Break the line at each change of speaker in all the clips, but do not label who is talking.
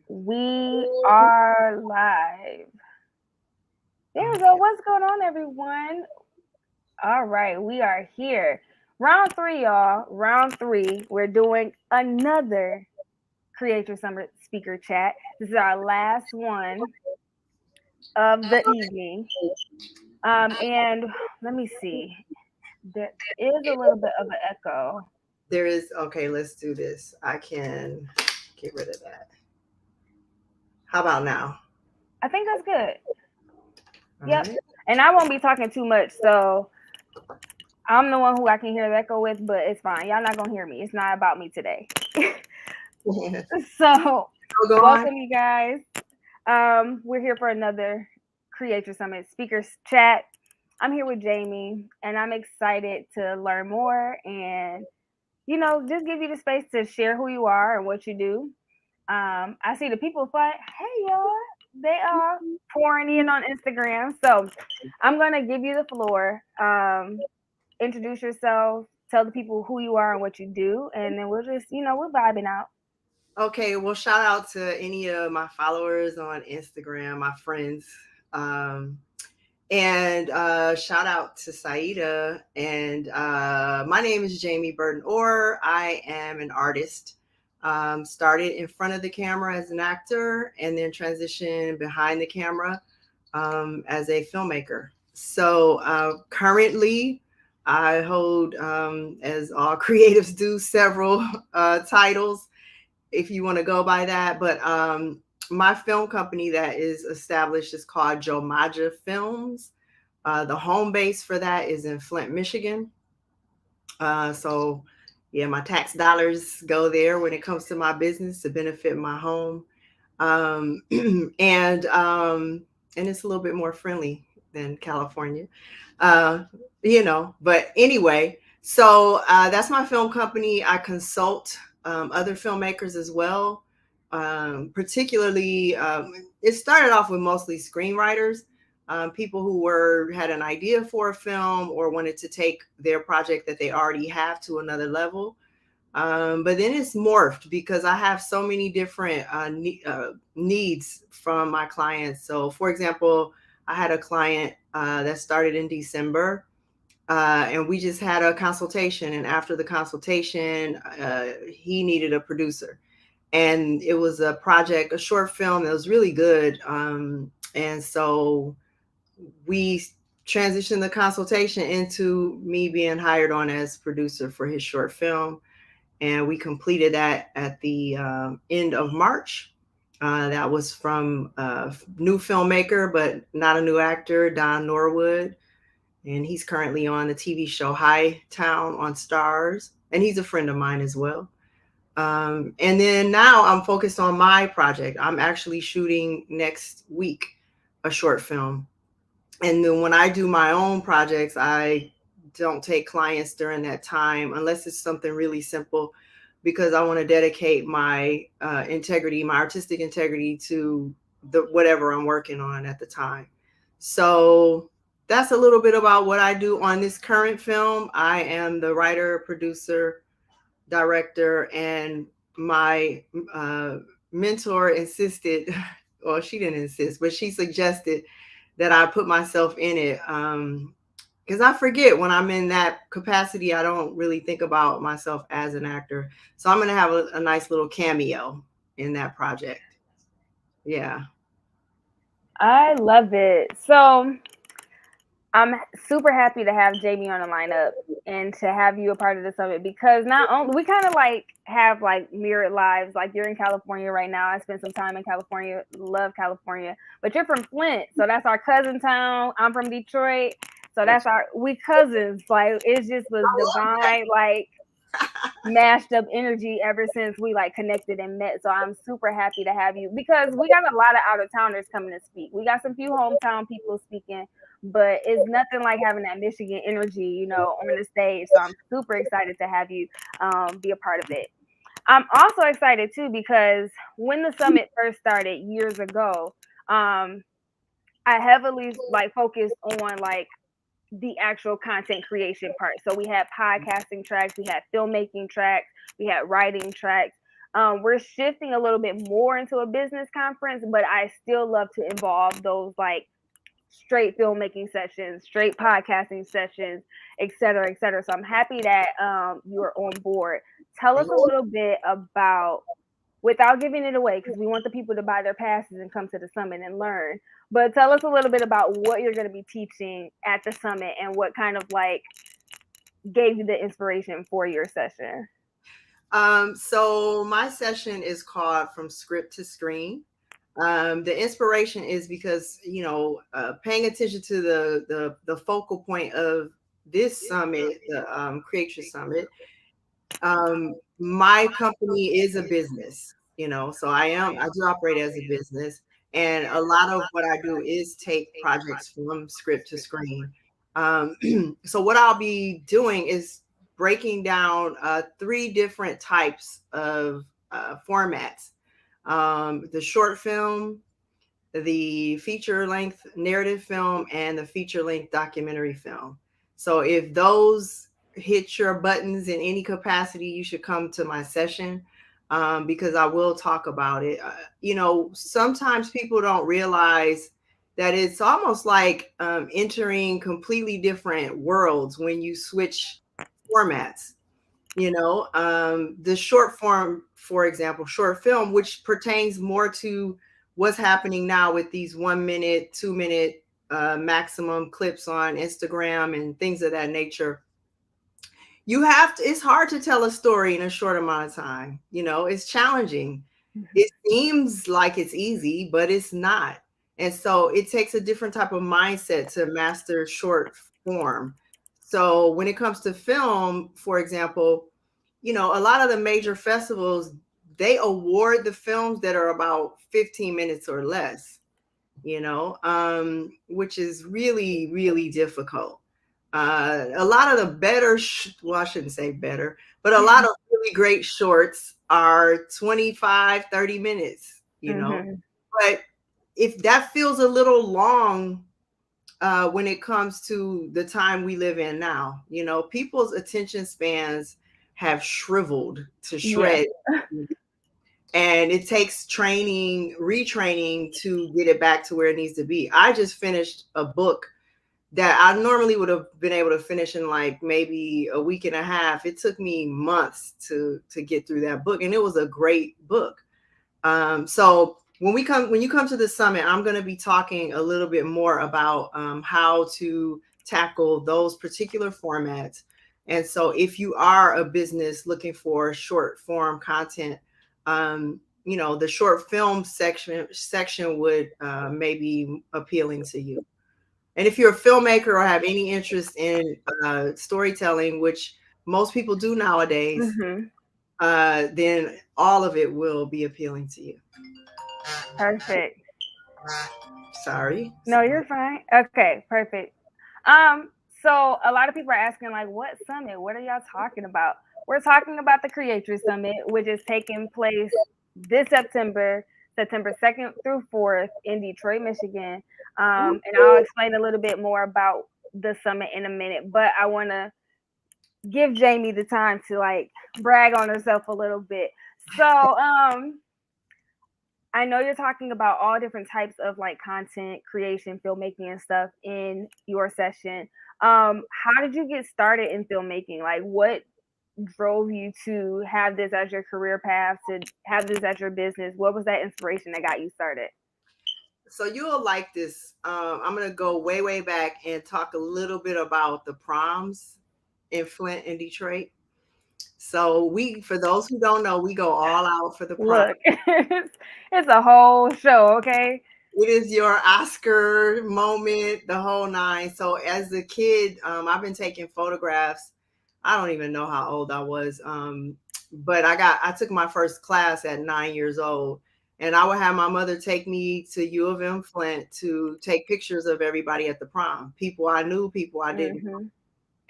We are live. There we go. What's going on, everyone? All right, we are here. Round three, y'all. Round three. We're doing another Creatress Summit speaker chat. This is our last one of the evening. And let me see. There is a little bit of an echo.
There is, okay, let's do this. I can get rid of that. How about now?
I think that's good.
All
Yep.
right.
And I won't be talking too much, so I'm the one who I can hear the echo with, but it's fine. Y'all not gonna hear me. It's not about me today. So,
So go on.
welcome you guys. We're here for another Creator Summit speakers chat. I'm here with Jamie, and I'm excited to learn more and just give you the space to share who you are and what you do. I see the people like, hey y'all, they are pouring in on Instagram. So I'm gonna give you the floor. Introduce yourself, tell the people who you are and what you do, and then we'll just, we're vibing out.
Okay, well, shout out to any of my followers on Instagram, my friends. Um, and shout out to Saida. And my name is Jamie Burton-Oare. I am an artist. Started in front of the camera as an actor and then transitioned behind the camera as a filmmaker. So currently, I hold, as all creatives do, several titles, if you want to go by that. But my film company that is established is called Jomaja Films. The home base for that is in Flint, Michigan. So, yeah, my tax dollars go there when it comes to my business to benefit my home, um, and um, and it's a little bit more friendly than California, uh, But anyway, so that's my film company. I consult other filmmakers as well. Particularly, it started off with mostly screenwriters, people who were had an idea for a film or wanted to take their project that they already have to another level. But then it's morphed because I have so many different needs from my clients. So, for example, I had a client that started in December, and we just had a consultation. And after the consultation, he needed a producer. And it was a project, a short film that was really good. And so we transitioned the consultation into me being hired on as producer for his short film, and we completed that at the end of March. That was from a new filmmaker, but not a new actor, Don Norwood, and he's currently on the TV show High Town on Stars, and he's a friend of mine as well. And then now I'm focused on my project. I'm actually shooting next week a short film, and then when I do my own projects, I don't take clients during that time unless it's something really simple, because I want to dedicate my integrity, my artistic integrity, to the whatever I'm working on at the time. So that's a little bit about what I do on this current film. I am the writer, producer, director, and my mentor insisted, well, she didn't insist, but she suggested that I put myself in it. Because I forget when I'm in that capacity, I don't really think about myself as an actor. So I'm going to have a nice little cameo in that project. Yeah.
I love it. So I'm super happy to have Jamie on the lineup and to have you a part of the summit because not only we kind of like have like mirrored lives. Like you're in California right now. I spent some time in California, love California, but you're from Flint, so that's our cousin town. I'm from Detroit, so that's our we cousins. Like it just was divine. Like mashed up energy ever since we like connected and met. So I'm super happy to have you because we got a lot of out of towners coming to speak. We got some few hometown people speaking, but it's nothing like having that Michigan energy, on the stage. So I'm super excited to have you be a part of it. I'm also excited too because when the summit first started years ago, I heavily like focused on like the actual content creation part. So we had podcasting tracks, we had filmmaking tracks, we had writing tracks. We're shifting a little bit more into a business conference, but I still love to involve those like straight filmmaking sessions, straight podcasting sessions, et cetera, et cetera. So I'm happy that you are on board. Tell us
Thank
a little bit about, without giving it away, because we want the people to buy their passes and come to the summit and learn. But tell us a little bit about what you're going to be teaching at the summit and what kind of like gave you the inspiration for your session.
So my session is called From Script to Screen. The inspiration is because, paying attention to the focal point of this summit, the Creatress Summit. My company is a business, so I do operate as a business, and a lot of what I do is take projects from script to screen. Um, so what I'll be doing is breaking down three different types of formats: the short film, the feature length narrative film, and the feature length documentary film. So if those hit your buttons in any capacity, you should come to my session, because I will talk about it. Sometimes people don't realize that it's almost like entering completely different worlds when you switch formats. The short form, for example, short film, which pertains more to what's happening now with these 1 minute, 2 minute maximum clips on Instagram and things of that nature. It's hard to tell a story in a short amount of time. It's challenging. It seems like it's easy, but it's not. And so it takes a different type of mindset to master short form. So when it comes to film, for example, a lot of the major festivals, they award the films that are about 15 minutes or less, which is really, really difficult. A lot of the better, well, I shouldn't say better, but a lot of really great shorts are 25, 30 minutes, But if that feels a little long, when it comes to the time we live in now, people's attention spans have shriveled to
Yeah.
shreds. And it takes training, retraining to get it back to where it needs to be. I just finished a book that I normally would have been able to finish in like maybe a week and a half. It took me months to get through that book, and it was a great book. So when you come to the summit, I'm going to be talking a little bit more about how to tackle those particular formats. And so if you are a business looking for short form content, the short film section would maybe appealing to you. And if you're a filmmaker or have any interest in storytelling, which most people do nowadays, then all of it will be appealing to you.
Perfect.
Sorry.
No, you're fine. Okay, perfect. So a lot of people are asking, like, what summit? What are y'all talking about? We're talking about the Creatress Summit, which is taking place this September, September 2nd through 4th in Detroit, Michigan. And I'll explain a little bit more about the summit in a minute, but I want to give Jamie the time to like brag on herself a little bit. So, I know you're talking about all different types of like content creation, filmmaking, and stuff in your session. How did you get started in filmmaking? Like, what drove you to have this as your career path, to have this as your business? What was that inspiration that got you started?
So you'll like this. I'm going to go way, way back and talk a little bit about the proms in Flint and Detroit. So for those who don't know, we go all out for the prom.
Look, it's a whole show, okay?
It is your Oscar moment, the whole nine. So as a kid, I've been taking photographs. I don't even know how old I was, but I took my first class at 9 years old, and I would have my mother take me to U of M Flint to take pictures of everybody at the prom. People I knew, people I didn't.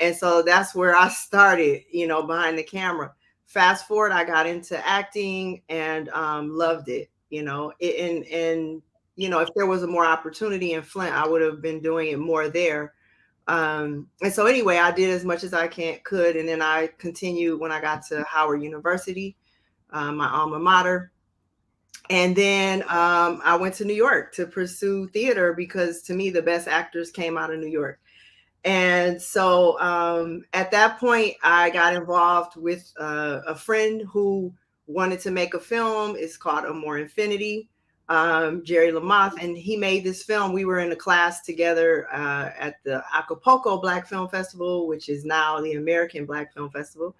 And so that's where I started, behind the camera. Fast forward, I got into acting and loved it, and if there was a more opportunity in Flint, I would have been doing it more there. And so anyway, I did as much as I could. And then I continued when I got to Howard University. my alma mater. And then I went to New York to pursue theater because to me, the best actors came out of New York. And so at that point, I got involved with a friend who wanted to make a film. It's called A More Infinity, Jerry Lamoth, and he made this film. We were in a class together at the Acapulco Black Film Festival, which is now the American Black Film Festival.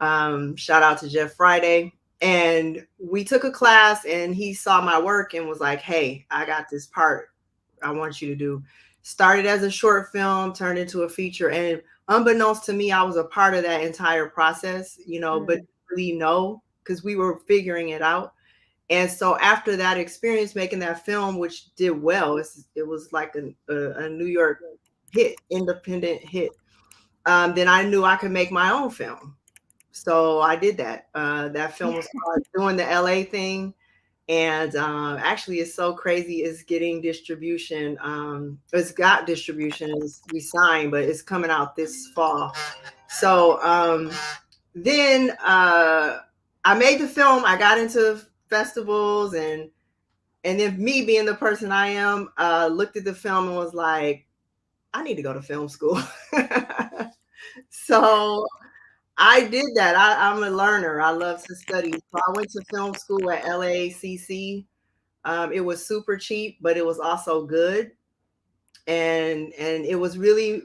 Shout out to Jeff Friday. And we took a class and he saw my work and was like, hey, I got this part I want you to do. Started as a short film, turned into a feature. And unbeknownst to me, I was a part of that entire process, you know, but really no, because we were figuring it out. And so after that experience making that film, which did well, it was like a New York hit, independent hit. Then I knew I could make my own film. So I did that. That film was called Doing the LA Thing. And actually, it's so crazy. It's getting distribution. It's got distribution. We signed, but it's coming out this fall. So then I made the film. I got into festivals, and then me being the person I am, looked at the film and was like, I need to go to film school. So I did that. I'm a learner. I love to study. So I went to film school at LACC. It was super cheap, but it was also good. And it was really,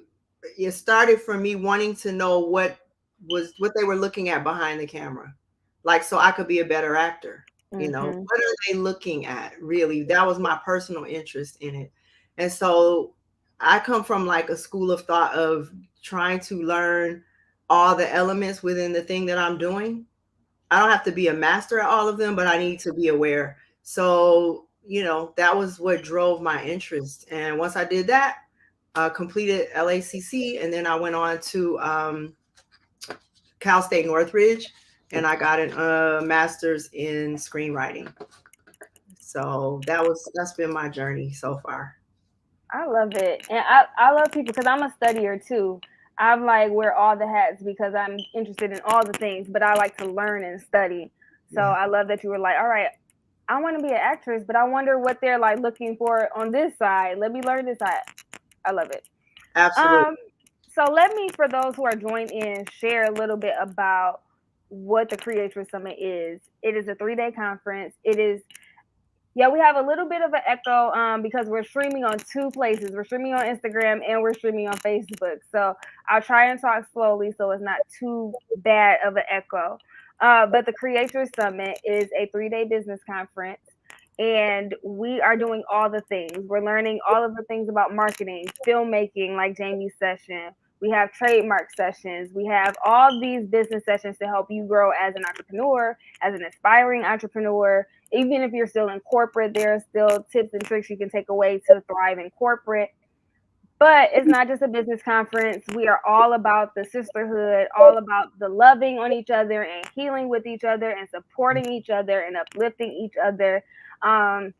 it started from me wanting to know what they were looking at behind the camera. Like, so I could be a better actor. You know, what are they looking at? Really, that was my personal interest in it. And so I come from like a school of thought of trying to learn all the elements within the thing that I'm doing. I don't have to be a master at all of them, but I need to be aware. So, you know, that was what drove my interest. And once I did that, completed LACC, and then I went on to Cal State Northridge, and I got a master's in screenwriting. So that's been my journey so far.
I love it. And I love people because I'm a studier too. I'm like wear all the hats because I'm interested in all the things, but I like to learn and study. So
Yeah,
I love that you were like, all right, I want to be an actress, but I wonder what they're like looking for on this side. Let me learn this side. I love it.
absolutely.
Um, so let me, for those who are joined in, share a little bit about what the Creatress Summit is. It is a 3-day conference. It is yeah, we have a little bit of an echo because we're streaming on 2 places. We're streaming on Instagram and we're streaming on Facebook. So I'll try and talk slowly so it's not too bad of an echo. But the Creatress Summit is a 3-day business conference, and we are doing all the things. We're learning all of the things about marketing, filmmaking, like Jamie's session. We have trademark sessions. We have all these business sessions to help you grow as an entrepreneur, as an aspiring entrepreneur. Even if you're still in corporate, there are still tips and tricks you can take away to thrive in corporate. But it's not just a business conference. We are all about the sisterhood, all about the loving on each other and healing with each other and supporting each other and uplifting each other. Um,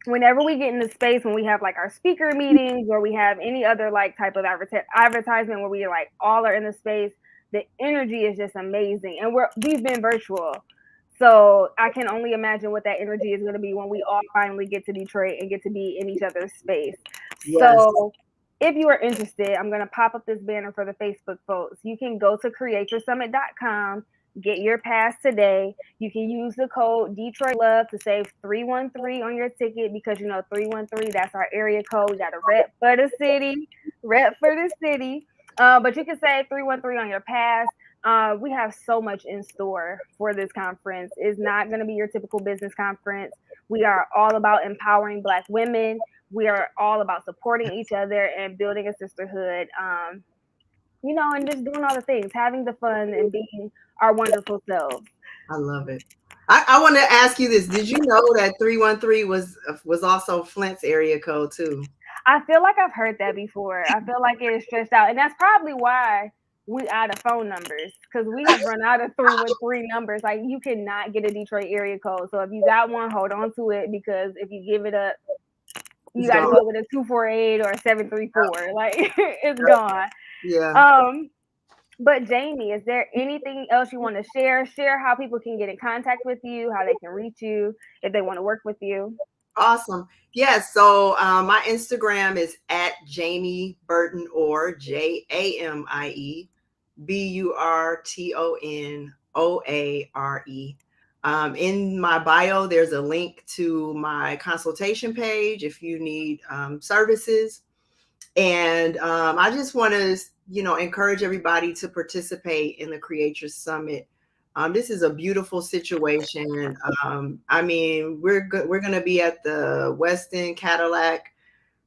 Whenever we get in the space, when we have like our speaker meetings or we have any other like type of advertisement where we like all are in the space, the energy is just amazing. And we've been virtual. So I can only imagine what that energy is going to be when we all finally get to Detroit and get to be in each other's space.
Yes,
So if you are interested, I'm going to pop up this banner for the Facebook folks. You can go to creatorsummit.com, get your pass today. You can use the code Detroit Love to save 313 on your ticket because you know 313, that's our area code. We got a rep for the city, rep for the city. But you can save 313 on your pass. We have so much in store for this conference. It's not going to be your typical business conference. We are all about empowering Black women. We are all about supporting each other and building a sisterhood. You know, and just doing all the things, having the fun and being our wonderful selves.
I love it. I want to ask you this. Did you know that 313 was also Flint's area code too?
I feel like I've heard that before. I feel like it is stretched out, and that's probably why we out of phone numbers because we have run out of 313 numbers. Like you cannot get a Detroit area code. So if you got one, hold on to it because if you give it up, you
It's
got to
gone.
go with a 248 or a 734. Like it's gone.
Yeah.
Um, But Jamie, is there anything else you want to share? Share how people can get in contact with you, how they can reach you if they want to work with you.
Awesome. Yes. So my Instagram is at Jamie Burton-Oare, Jamie Burton-Oare. In my bio, there's a link to my consultation page if you need services. And I just want to, encourage everybody to participate in the Creatress Summit. This is a beautiful situation. I mean, we're going to be at the Westin Cadillac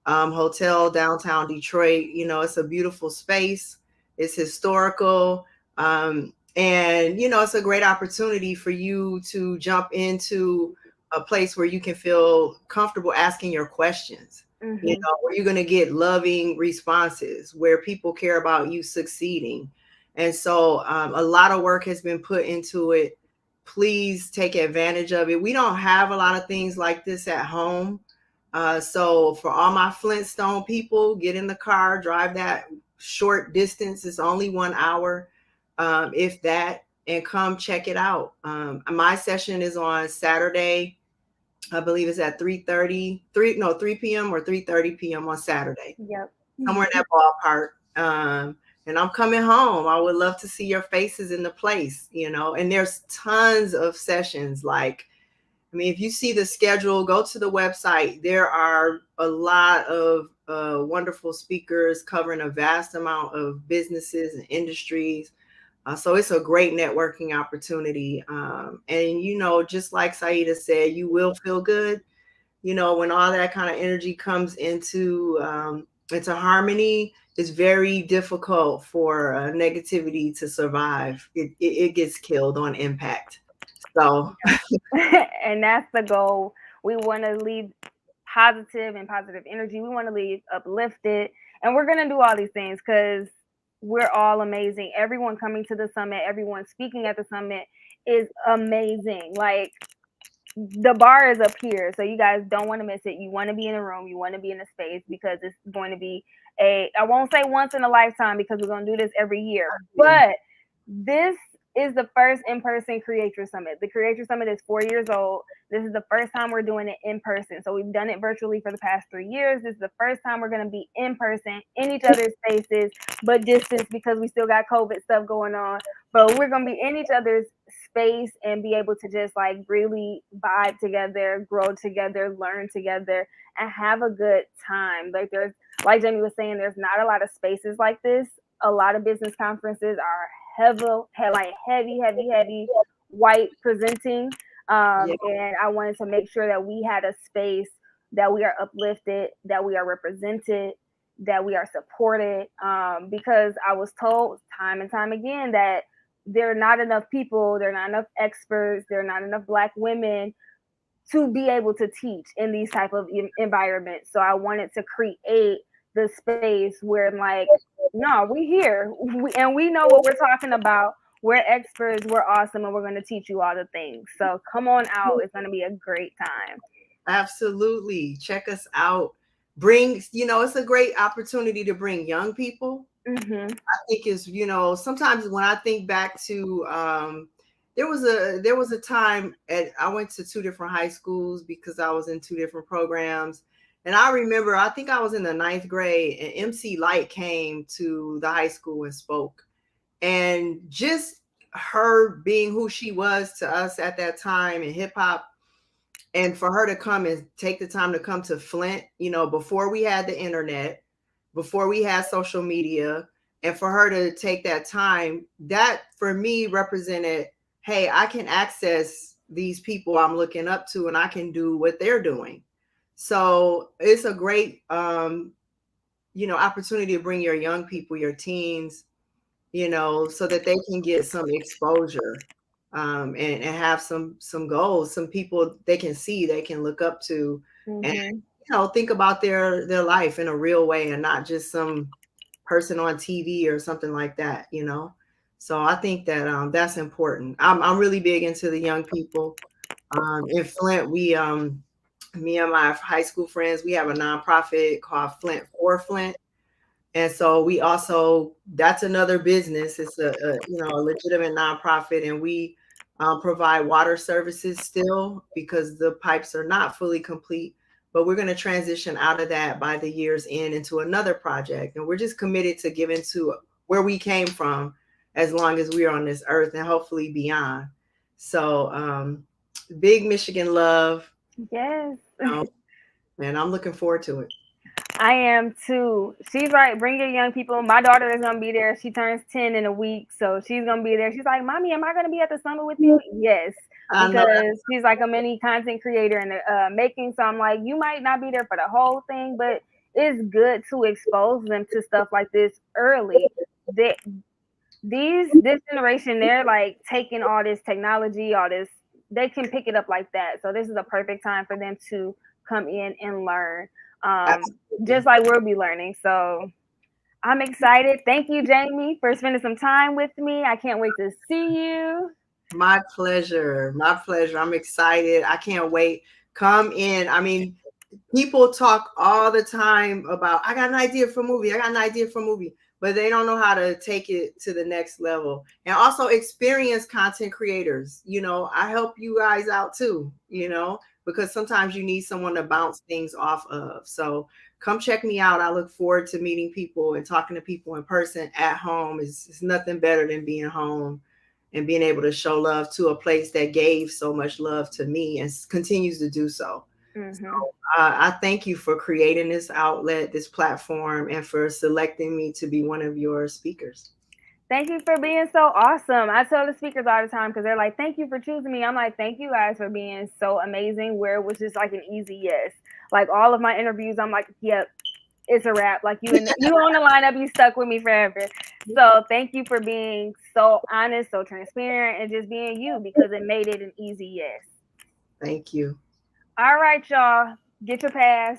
Hotel downtown Detroit. It's a beautiful space. It's historical. And, it's a great opportunity for you to jump into a place where you can feel comfortable asking your questions,
Mm-hmm.
where you're going to get loving responses, where people care about you succeeding. And so a lot of work has been put into it. Please take advantage of it. We don't have a lot of things like this at home. So for all my Flintstone people, get in the car, drive that short distance. It's only 1 hour, if that, and come check it out. My session is on Saturday. I believe it's at 3 p.m. or 3:30 p.m. on Saturday,
Yep.
somewhere in that ballpark. And I'm coming home. I would love to see your faces in the place, and there's tons of sessions. Like, I mean, if you see the schedule, go to the website. There are a lot of wonderful speakers covering a vast amount of businesses and industries. So it's a great networking opportunity. And, just like Saida said, you will feel good, when all that kind of energy comes into harmony. It's very difficult for negativity to survive. It gets killed on impact. So
And that's the goal. We want to leave positive and positive energy. We want to leave uplifted. And we're going to do all these things because we're all amazing. Everyone coming to the summit, everyone speaking at the summit is amazing. Like, the bar is up here, so you guys don't want to miss it. You want to be in a room, you want to be in a space, because it's going to be I won't say once in a lifetime, because we're going to do this every year, but this is the first in-person Creatress Summit. The Creatress Summit is 4 years old. This is the first time we're doing it in person. So we've done it virtually for the past 3 years. This is the first time we're going to be in person, in each other's faces, but distance, because we still got COVID stuff going on. But we're going to be in each other's space and be able to just like really vibe together, grow together, learn together, and have a good time. Like Jamie was saying, there's not a lot of spaces like this. A lot of business conferences are heavy white presenting.
yeah.
And I wanted to make sure that we had a space that we are uplifted, that we are represented, that we are supported. Because I was told time and time again that there are not enough people, there are not enough experts, there are not enough Black women to be able to teach in these type of environments. So I wanted to create the space where I'm like, no, we here, and we know what we're talking about. We're experts, we're awesome, and we're going to teach you all the things. So come on out. It's going to be a great time.
Absolutely. Check us out. It's a great opportunity to bring young people.
Mm-hmm.
I think sometimes when I think back to there was a time I went to two different high schools because I was in two different programs. And I remember, I think I was in the ninth grade, and MC Light came to the high school and spoke. And just her being who she was to us at that time in hip hop, and for her to come and take the time to come to Flint, before we had the internet, before we had social media, and for her to take that time, that for me represented, hey, I can access these people I'm looking up to, and I can do what they're doing. So it's a great opportunity to bring your young people, your teens, so that they can get some exposure, and have some goals, some people they can see, they can look up to, and
Mm-hmm.
think about their life in a real way, and not just some person on TV or something like that. So I think that that's important. I'm really big into the young people. In Flint, me and my high school friends, we have a nonprofit called Flint for Flint. And so we also, that's another business. It's a legitimate nonprofit, and we provide water services still because the pipes are not fully complete. But we're going to transition out of that by the year's end into another project, and we're just committed to giving to where we came from, as long as we're on this earth, and hopefully beyond. So big Michigan love.
Yes.
And I'm looking forward to it.
I am too. She's right. Bring your young people. My daughter is gonna be there. She turns 10 in a week, so she's gonna be there. She's like, "Mommy, am I gonna be at the summit with you?" Yes,
I know that.
because she's like a mini content creator and making. So I'm like, you might not be there for the whole thing, but it's good to expose them to stuff like this early. They, this generation, they're like taking all this technology, all this. They can pick it up like that. So this is a perfect time for them to come in and learn. Just
Absolutely.
like we'll be learning. So I'm excited. Thank you, Jamie, for spending some time with me. I can't wait to see you.
My pleasure. My pleasure. I'm excited. I can't wait. Come in. I mean, people talk all the time about, I got an idea for a movie. I got an idea for a movie, but they don't know how to take it to the next level. And also experienced content creators. I help you guys out too, because sometimes you need someone to bounce things off of. So come check me out. I look forward to meeting people and talking to people in person at home. It's nothing better than being home and being able to show love to a place that gave so much love to me and continues to do so. So
Mm-hmm.
I thank you for creating this outlet, this platform, and for selecting me to be one of your speakers.
Thank you for being so awesome. I tell the speakers all the time because they're like, "Thank you for choosing me." I'm like, "Thank you guys for being so amazing." Where it was just like an easy yes. Like all of my interviews, I'm like, "Yep, it's a wrap." Like you on the lineup, you stuck with me forever. So thank you for being so honest, so transparent, and just being you because it made it an easy yes.
Thank you.
All right, y'all. Get your pass.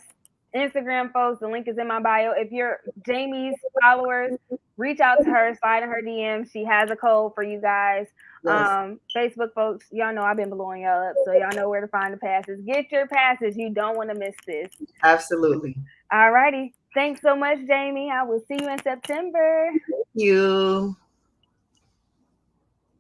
Instagram folks, the link is in my bio. If you're Jamie's followers, reach out to her, slide in her DM. She has a code for you guys.
Yes,
Facebook folks, y'all know I've been blowing y'all up, so y'all know where to find the passes. Get your passes. You don't want to miss this.
absolutely.
All righty. Thanks so much, Jamie. I will see you in September.
Thank you.